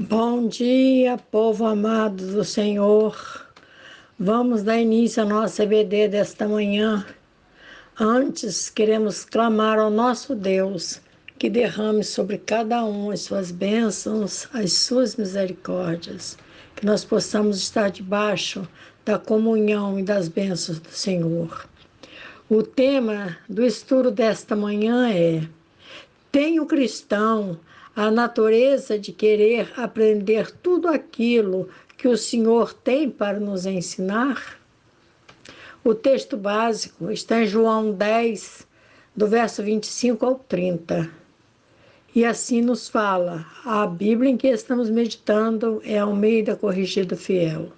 Bom dia, povo amado do Senhor. Vamos dar início à nossa EBD desta manhã. Antes, queremos clamar ao nosso Deus que derrame sobre cada um as suas bênçãos, as suas misericórdias, que nós possamos estar debaixo da comunhão e das bênçãos do Senhor. O tema do estudo desta manhã é: tem o cristão a natureza de querer aprender tudo aquilo que o Senhor tem para nos ensinar? O texto básico está em João 10, do verso 25 ao 30. E assim nos fala. A Bíblia em que estamos meditando é Almeida Corrigida Fiel.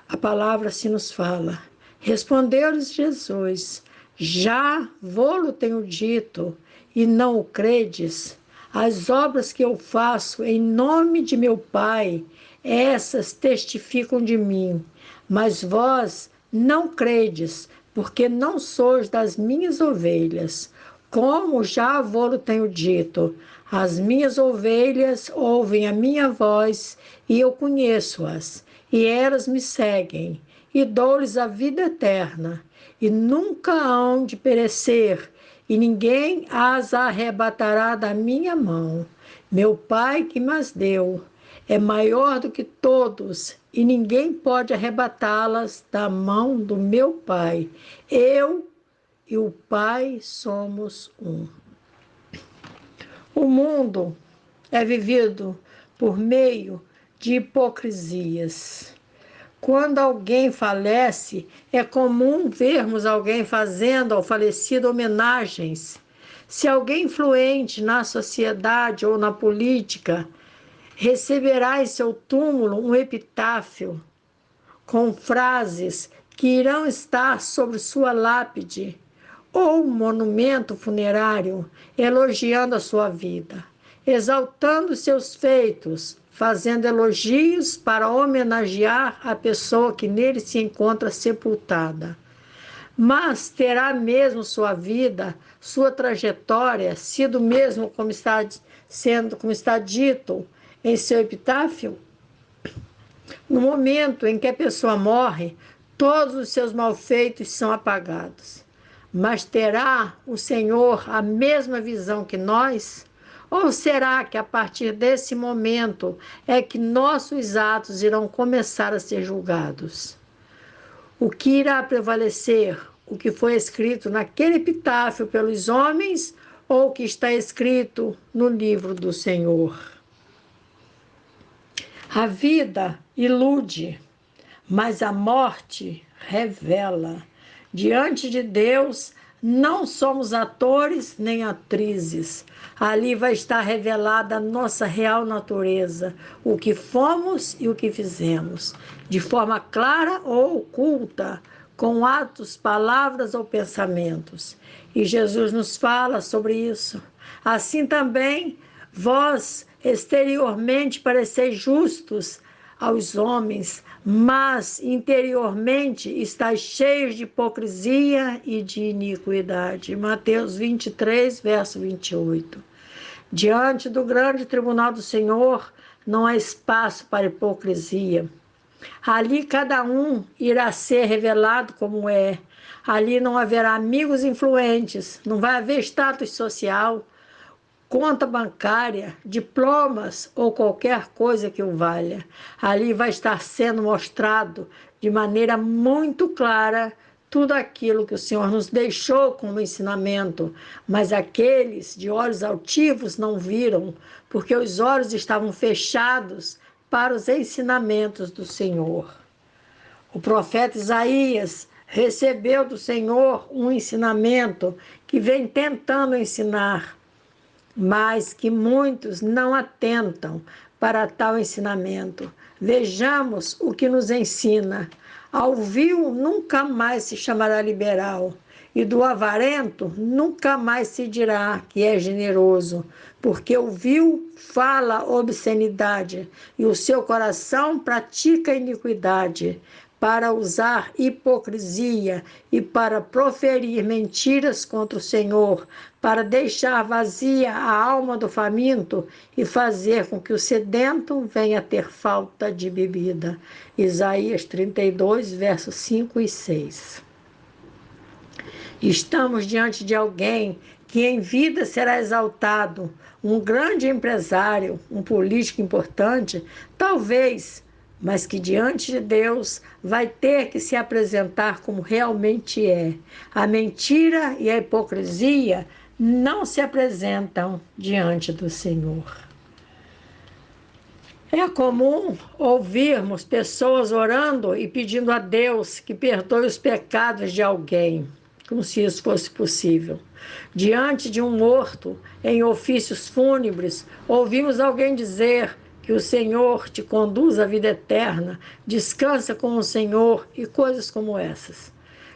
A palavra assim nos fala. Respondeu-lhes Jesus: já vô-lo tenho dito, e não o credes? As obras que eu faço em nome de meu Pai, essas testificam de mim. Mas vós não credes, porque não sois das minhas ovelhas. Como já vô-lo tenho dito, as minhas ovelhas ouvem a minha voz, e eu conheço-as, e elas me seguem, e dou-lhes a vida eterna, e nunca hão de perecer, e ninguém as arrebatará da minha mão. Meu Pai que mas deu é maior do que todos, e ninguém pode arrebatá-las da mão do meu Pai. Eu e o Pai somos um. O mundo é vivido por meio de hipocrisias. Quando alguém falece, é comum vermos alguém fazendo ao falecido homenagens. Se alguém influente na sociedade ou na política receberá em seu túmulo um epitáfio com frases que irão estar sobre sua lápide, ou um monumento funerário elogiando a sua vida, exaltando seus feitos, fazendo elogios para homenagear a pessoa que nele se encontra sepultada. Mas terá mesmo sua vida, sua trajetória, sido mesmo como está dito em seu epitáfio? No momento em que a pessoa morre, todos os seus malfeitos são apagados. Mas terá o Senhor a mesma visão que nós? Ou será que a partir desse momento é que nossos atos irão começar a ser julgados? O que irá prevalecer? O que foi escrito naquele epitáfio pelos homens ou o que está escrito no livro do Senhor? A vida ilude, mas a morte revela. Diante de Deus, não somos atores nem atrizes. Ali vai estar revelada a nossa real natureza, o que fomos e o que fizemos, de forma clara ou oculta, com atos, palavras ou pensamentos. E Jesus nos fala sobre isso. Assim também, vós exteriormente pareceis justos aos homens, mas interiormente estáis cheios de hipocrisia e de iniquidade. Mateus 23, verso 28. Diante do grande tribunal do Senhor, não há espaço para hipocrisia. Ali cada um irá ser revelado como é. Ali não haverá amigos influentes, não vai haver status social, conta bancária, diplomas ou qualquer coisa que o valha. Ali vai estar sendo mostrado de maneira muito clara tudo aquilo que o Senhor nos deixou como ensinamento, mas aqueles de olhos altivos não viram, porque os olhos estavam fechados para os ensinamentos do Senhor. O profeta Isaías recebeu do Senhor um ensinamento que vem tentando ensinar, mas que muitos não atentam para tal ensinamento. Vejamos o que nos ensina. Ao vil nunca mais se chamará liberal, e do avarento nunca mais se dirá que é generoso, porque o vil fala obscenidade, e o seu coração pratica iniquidade. para usar hipocrisia e para proferir mentiras contra o Senhor, para deixar vazia a alma do faminto e fazer com que o sedento venha a ter falta de bebida. Isaías 32, versos 5 e 6. Estamos diante de alguém que em vida será exaltado, um grande empresário, um político importante, talvez, mas que diante de Deus vai ter que se apresentar como realmente é. A mentira e a hipocrisia não se apresentam diante do Senhor. É comum ouvirmos pessoas orando e pedindo a Deus que perdoe os pecados de alguém, como se isso fosse possível. Diante de um morto, em ofícios fúnebres, ouvimos alguém dizer que o Senhor te conduz à vida eterna, descansa com o Senhor e coisas como essas.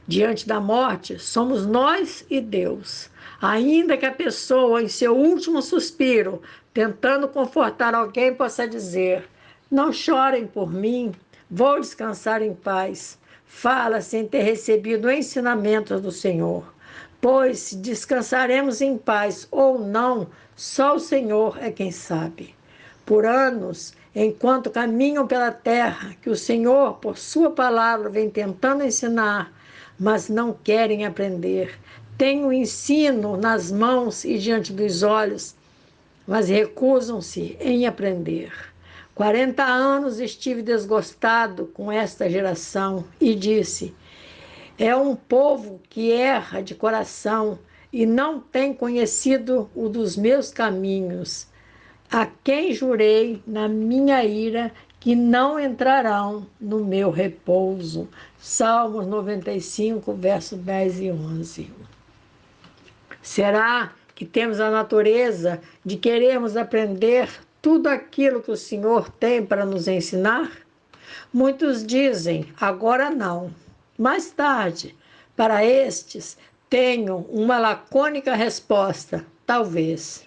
Diante da morte, somos nós e Deus. Ainda que a pessoa, em seu último suspiro, tentando confortar alguém, possa dizer: não chorem por mim, vou descansar em paz. Fala sem ter recebido ensinamentos do Senhor. Pois se descansaremos em paz ou não, só o Senhor é quem sabe. Por anos, enquanto caminham pela terra, que o Senhor, por sua palavra, vem tentando ensinar, mas não querem aprender. Têm o ensino nas mãos e diante dos olhos, mas recusam-se em aprender. 40 anos estive desgostado com esta geração e disse: é um povo que erra de coração e não tem conhecido o dos meus caminhos, a quem jurei na minha ira que não entrarão no meu repouso. Salmos 95, versos 10 e 11. Será que temos a natureza de querermos aprender tudo aquilo que o Senhor tem para nos ensinar? Muitos dizem, agora não. Mais tarde, para estes, tenho uma lacônica resposta, talvez.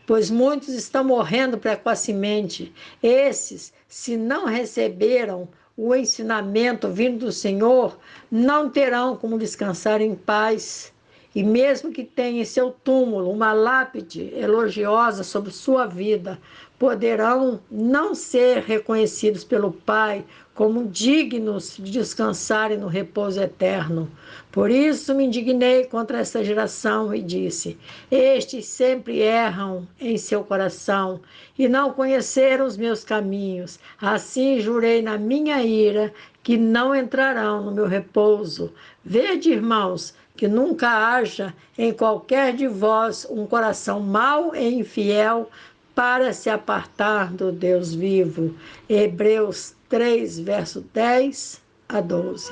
Pois muitos estão morrendo precocemente. Esses, se não receberam o ensinamento vindo do Senhor, não terão como descansar em paz. E mesmo que tenha em seu túmulo uma lápide elogiosa sobre sua vida, poderão não ser reconhecidos pelo Pai como dignos de descansarem no repouso eterno. Por isso me indignei contra esta geração e disse: estes sempre erram em seu coração e não conheceram os meus caminhos. Assim jurei na minha ira que não entrarão no meu repouso. Vede, irmãos, que nunca haja em qualquer de vós um coração mau e infiel para se apartar do Deus vivo. Hebreus 3, verso 10 a 12.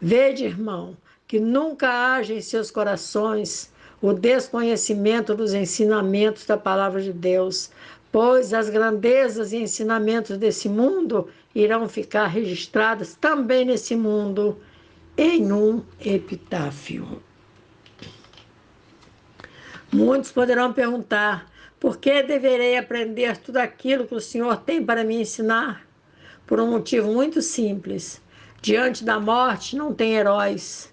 Vede, irmão, que nunca haja em seus corações o desconhecimento dos ensinamentos da palavra de Deus, pois as grandezas e ensinamentos desse mundo irão ficar registradas também nesse mundo em um epitáfio. Muitos poderão perguntar: por que deverei aprender tudo aquilo que o Senhor tem para me ensinar? Por um motivo muito simples. Diante da morte não tem heróis.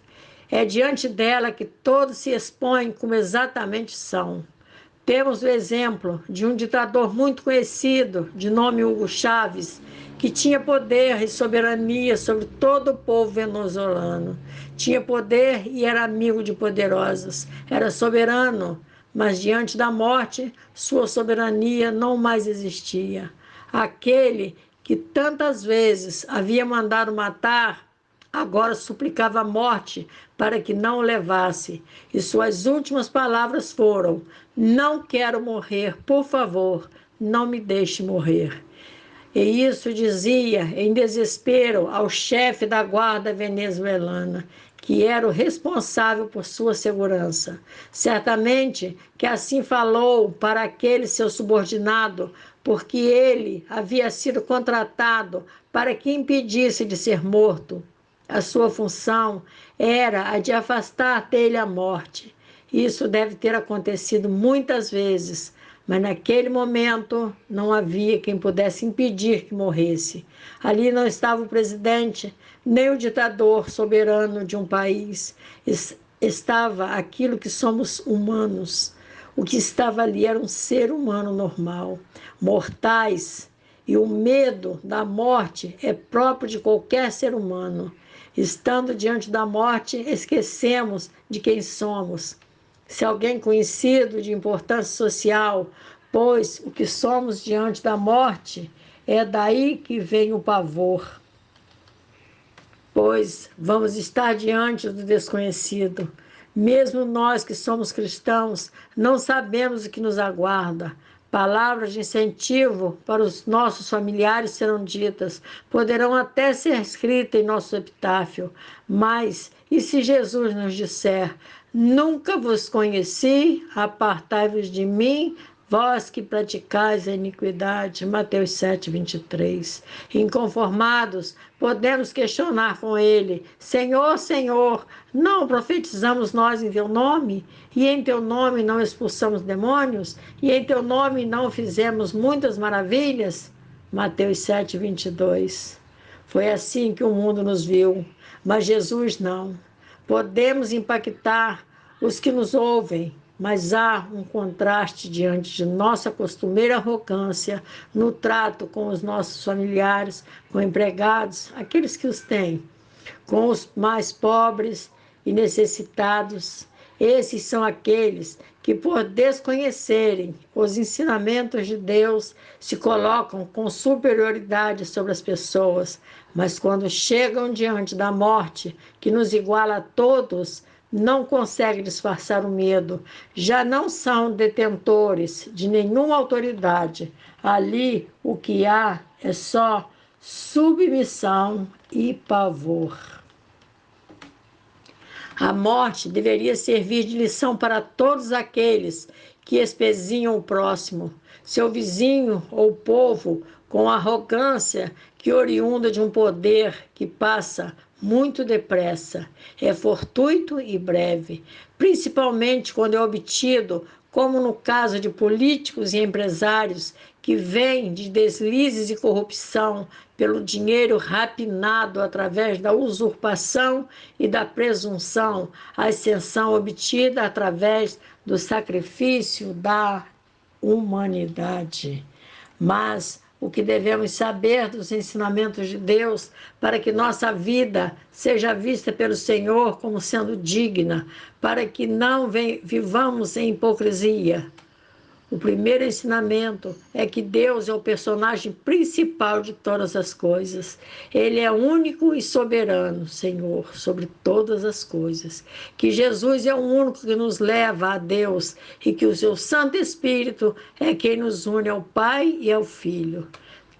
É diante dela que todos se expõem como exatamente são. Temos o exemplo de um ditador muito conhecido, de nome Hugo Chávez, que tinha poder e soberania sobre todo o povo venezuelano. Tinha poder e era amigo de poderosos. Era soberano, mas diante da morte, sua soberania não mais existia. Aquele que tantas vezes havia mandado matar, agora suplicava a morte para que não o levasse. E suas últimas palavras foram: não quero morrer, por favor, não me deixe morrer. E isso dizia em desespero ao chefe da guarda venezuelana, que era o responsável por sua segurança. Certamente que assim falou para aquele seu subordinado, porque ele havia sido contratado para que impedisse de ser morto. A sua função era a de afastar dele a morte. Isso deve ter acontecido muitas vezes, Mas naquele momento não havia quem pudesse impedir que morresse. Ali não estava o presidente, nem o ditador soberano de um país. Estava aquilo que somos humanos. O que estava ali era um ser humano normal, mortais. E o medo da morte é próprio de qualquer ser humano. Estando diante da morte, esquecemos de quem somos. Se alguém conhecido de importância social, pois o que somos diante da morte é daí que vem o pavor. Pois vamos estar diante do desconhecido. Mesmo nós que somos cristãos, não sabemos o que nos aguarda. Palavras de incentivo para os nossos familiares serão ditas, poderão até ser escritas em nosso epitáfio. Mas, e se Jesus nos disser: nunca vos conheci, apartai-vos de mim, vós que praticais a iniquidade. Mateus 7:23. Inconformados, podemos questionar com ele: Senhor, Senhor, não profetizamos nós em teu nome? E em teu nome não expulsamos demônios? E em teu nome não fizemos muitas maravilhas? Mateus 7:22. Foi assim que o mundo nos viu, mas Jesus não. Podemos impactar os que nos ouvem, mas há um contraste diante de nossa costumeira arrogância no trato com os nossos familiares, com empregados, aqueles que os têm, com os mais pobres e necessitados. Esses são aqueles que, por desconhecerem os ensinamentos de Deus, se colocam com superioridade sobre as pessoas, mas quando chegam diante da morte, que nos iguala a todos, não conseguem disfarçar o medo, já não são detentores de nenhuma autoridade. Ali o que há é só submissão e pavor. A morte deveria servir de lição para todos aqueles que espezinham o próximo, seu vizinho ou povo, com arrogância que oriunda de um poder que passa muito depressa, é fortuito e breve, principalmente quando é obtido, como no caso de políticos e empresários que vêm de deslizes e corrupção pelo dinheiro rapinado através da usurpação e da presunção, a ascensão obtida através do sacrifício da humanidade. Mas o que devemos saber dos ensinamentos de Deus para que nossa vida seja vista pelo Senhor como sendo digna, para que não vivamos em hipocrisia. O primeiro ensinamento é que Deus é o personagem principal de todas as coisas. Ele é único e soberano, Senhor, sobre todas as coisas. Que Jesus é o único que nos leva a Deus e que o seu Santo Espírito é quem nos une ao Pai e ao Filho.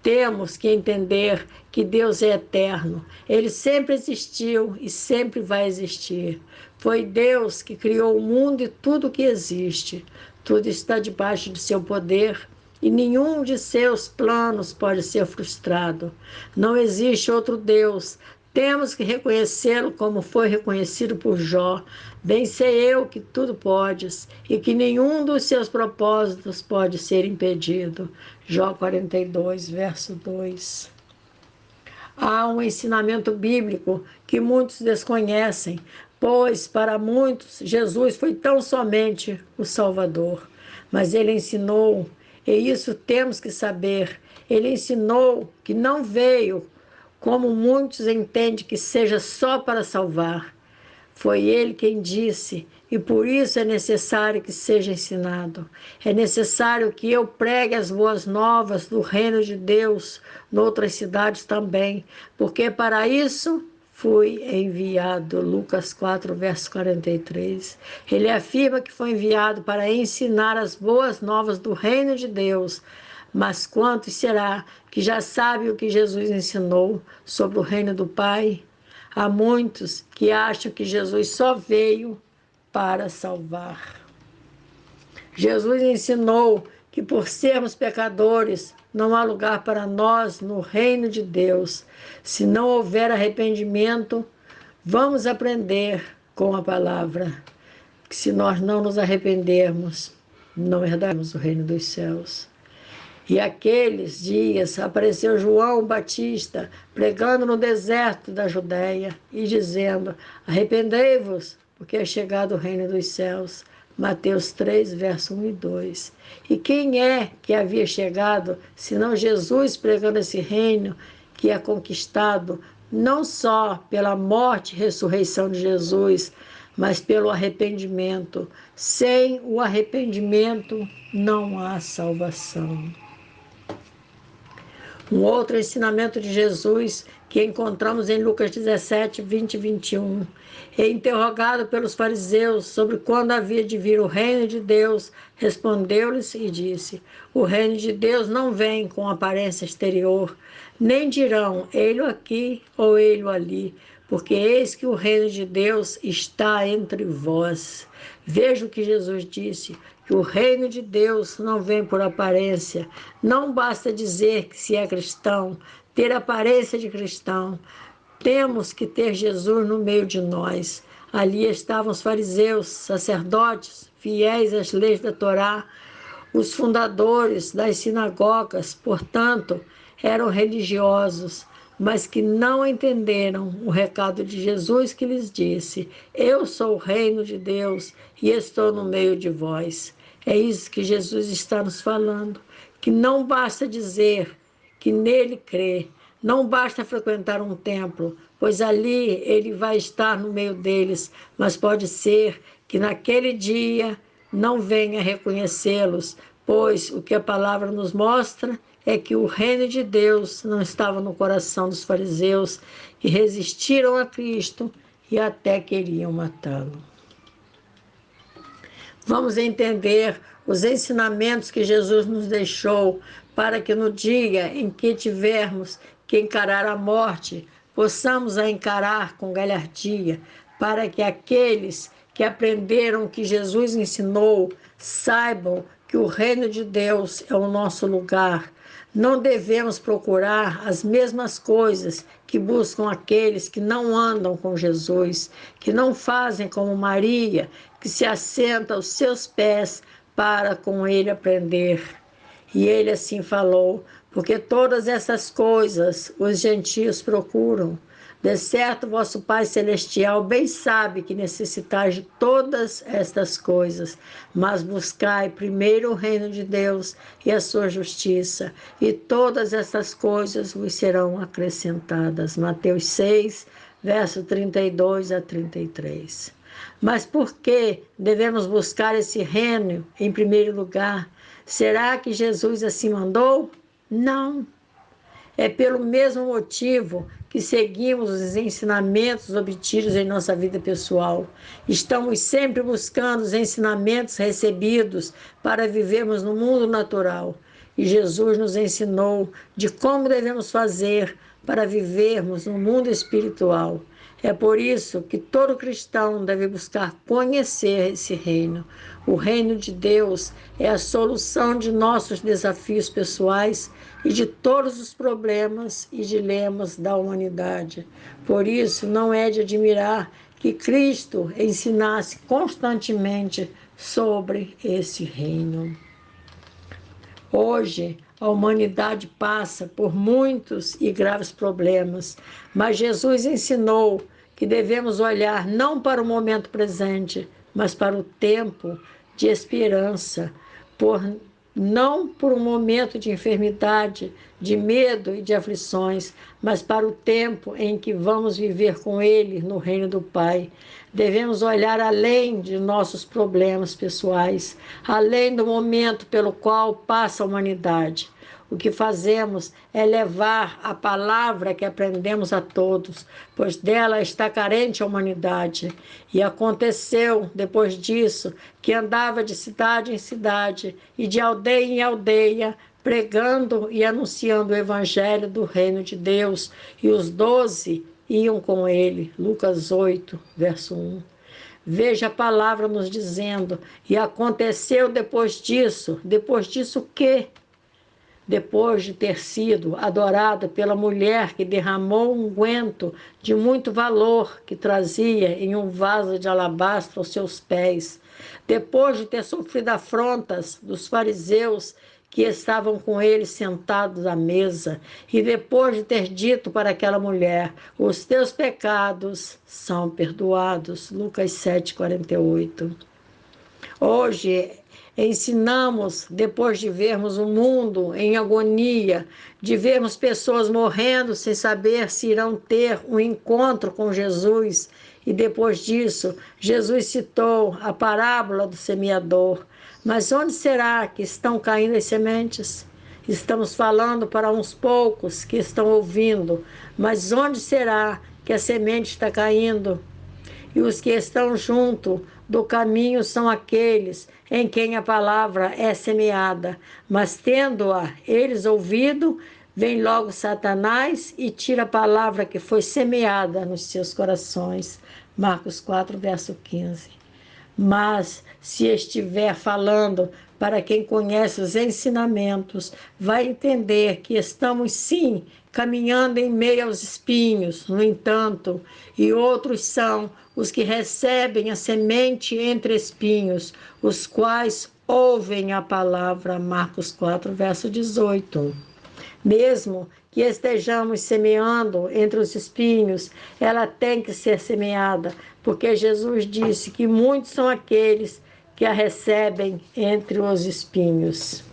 Temos que entender que Deus é eterno. Ele sempre existiu e sempre vai existir. Foi Deus que criou o mundo e tudo que existe. Tudo está debaixo de seu poder e nenhum de seus planos pode ser frustrado. Não existe outro Deus. Temos que reconhecê-lo como foi reconhecido por Jó. Bem sei eu que tudo podes e que nenhum dos seus propósitos pode ser impedido. Jó 42, verso 2. Há um ensinamento bíblico que muitos desconhecem, pois para muitos Jesus foi tão somente o Salvador. Mas ele ensinou, e isso temos que saber, ele ensinou que não veio, como muitos entendem, que seja só para salvar. Foi ele quem disse, e por isso é necessário que seja ensinado. É necessário que eu pregue as boas novas do reino de Deus noutras cidades também, porque para isso fui enviado. Lucas 4, verso 43. Ele afirma que foi enviado para ensinar as boas novas do reino de Deus. Mas quantos será que já sabem o que Jesus ensinou sobre o reino do Pai? Há muitos que acham que Jesus só veio para salvar. Jesus ensinou que por sermos pecadores, não há lugar para nós no reino de Deus. Se não houver arrependimento, vamos aprender com a palavra que se nós não nos arrependermos, não herdaremos o reino dos céus. E aqueles dias apareceu João Batista pregando no deserto da Judéia e dizendo: arrependei-vos, porque é chegado o reino dos céus. Mateus 3, verso 1 e 2. E quem é que havia chegado, senão Jesus pregando esse reino que é conquistado não só pela morte e ressurreição de Jesus, mas pelo arrependimento. Sem o arrependimento não há salvação. Um outro ensinamento de Jesus que encontramos em Lucas 17, 20 e 21. E interrogado pelos fariseus sobre quando havia de vir o reino de Deus, respondeu-lhes e disse: o reino de Deus não vem com aparência exterior, nem dirão, ei-lo aqui ou ei-lo ali, porque eis que o reino de Deus está entre vós. Veja o que Jesus disse, que o reino de Deus não vem por aparência. Não basta dizer que se é cristão, ter aparência de cristão. Temos que ter Jesus no meio de nós. Ali estavam os fariseus, sacerdotes, fiéis às leis da Torá, os fundadores das sinagogas, portanto, eram religiosos, mas que não entenderam o recado de Jesus que lhes disse: eu sou o reino de Deus e estou no meio de vós. É isso que Jesus está nos falando, que não basta dizer que nele crê, não basta frequentar um templo, pois ali ele vai estar no meio deles, mas pode ser que naquele dia não venha reconhecê-los, pois o que a palavra nos mostra é que o reino de Deus não estava no coração dos fariseus, que resistiram a Cristo e até queriam matá-lo. Vamos entender os ensinamentos que Jesus nos deixou para que no dia em que tivermos que encarar a morte, possamos a encarar com galhardia, para que aqueles que aprenderam o que Jesus ensinou saibam que o reino de Deus é o nosso lugar. Não devemos procurar as mesmas coisas que buscam aqueles que não andam com Jesus, que não fazem como Maria, que se assenta aos seus pés para com ele aprender. E ele assim falou: porque todas essas coisas os gentios procuram. De certo, vosso Pai Celestial bem sabe que necessitais de todas estas coisas, mas buscai primeiro o reino de Deus e a sua justiça, e todas estas coisas vos serão acrescentadas. Mateus 6, verso 32 a 33. Mas por que devemos buscar esse reino em primeiro lugar? Será que Jesus assim mandou? Não. É pelo mesmo motivo que seguimos os ensinamentos obtidos em nossa vida pessoal. Estamos sempre buscando os ensinamentos recebidos para vivermos no mundo natural. E Jesus nos ensinou de como devemos fazer para vivermos no mundo espiritual. É por isso que todo cristão deve buscar conhecer esse reino. O reino de Deus é a solução de nossos desafios pessoais e de todos os problemas e dilemas da humanidade. Por isso, não é de admirar que Cristo ensinasse constantemente sobre esse reino. Hoje, a humanidade passa por muitos e graves problemas, mas Jesus ensinou que devemos olhar não para o momento presente, mas para o tempo de esperança, não por um momento de enfermidade, de medo e de aflições, mas para o tempo em que vamos viver com Ele no reino do Pai. Devemos olhar além de nossos problemas pessoais, além do momento pelo qual passa a humanidade. O que fazemos é levar a palavra que aprendemos a todos, pois dela está carente a humanidade. E aconteceu, depois disso, que andava de cidade em cidade e de aldeia em aldeia, pregando e anunciando o evangelho do reino de Deus, e os 12 iam com ele. Lucas 8, verso 1. Veja a palavra nos dizendo: e aconteceu depois disso o quê? depois de ter sido adorado pela mulher que derramou um unguento de muito valor que trazia em um vaso de alabastro aos seus pés, depois de ter sofrido afrontas dos fariseus que estavam com ele sentados à mesa, e depois de ter dito para aquela mulher: os teus pecados são perdoados. Lucas 7:48. Hoje ensinamos, depois de vermos o mundo em agonia, de vermos pessoas morrendo sem saber se irão ter um encontro com Jesus, e depois disso, Jesus citou a parábola do semeador. Mas onde será que estão caindo as sementes? Estamos falando para uns poucos que estão ouvindo, mas onde será que a semente está caindo? E os que estão junto do caminho são aqueles em quem a palavra é semeada, mas tendo-a eles ouvido, vem logo Satanás e tira a palavra que foi semeada nos seus corações. Marcos 4, verso 15. Mas se estiver falando para quem conhece os ensinamentos, vai entender que estamos sim caminhando em meio aos espinhos. No entanto, e outros são os que recebem a semente entre espinhos, os quais ouvem a palavra. Marcos 4, verso 18. Mesmo que estejamos semeando entre os espinhos, ela tem que ser semeada, porque Jesus disse que muitos são aqueles que a recebem entre os espinhos.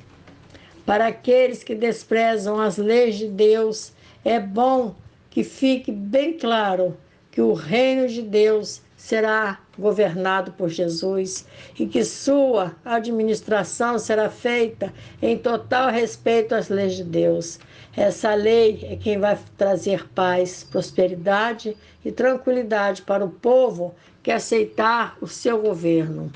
Para aqueles que desprezam as leis de Deus, é bom que fique bem claro que o reino de Deus será governado por Jesus e que sua administração será feita em total respeito às leis de Deus. Essa lei é quem vai trazer paz, prosperidade e tranquilidade para o povo que aceitar o seu governo.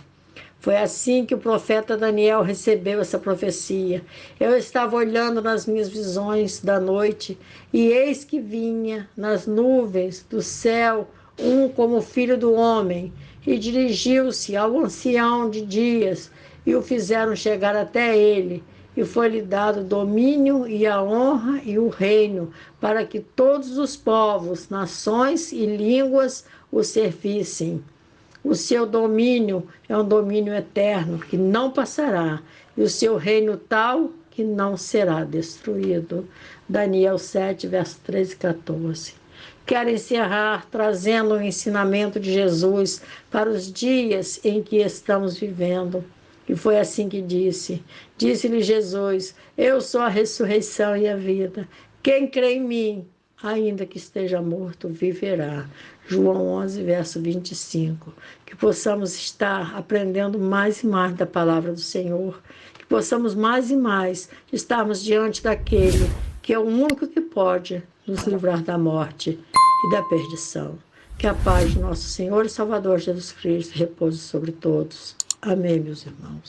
Foi assim que o profeta Daniel recebeu essa profecia. Eu estava olhando nas minhas visões da noite, e eis que vinha nas nuvens do céu um como filho do homem, e dirigiu-se ao ancião de dias, e o fizeram chegar até ele, e foi-lhe dado o domínio e a honra e o reino, para que todos os povos, nações e línguas o servissem. O seu domínio é um domínio eterno, que não passará, e o seu reino tal que não será destruído. Daniel 7, verso 13 e 14. Quero encerrar trazendo o ensinamento de Jesus para os dias em que estamos vivendo. E foi assim que disse. Disse-lhe Jesus: eu sou a ressurreição e a vida. Quem crê em mim, ainda que esteja morto, viverá. João 11, verso 25. Que possamos estar aprendendo mais e mais da palavra do Senhor. Que possamos mais e mais estarmos diante daquele que é o único que pode nos livrar da morte e da perdição. Que a paz de nosso Senhor e Salvador Jesus Cristo repouse sobre todos. Amém, meus irmãos.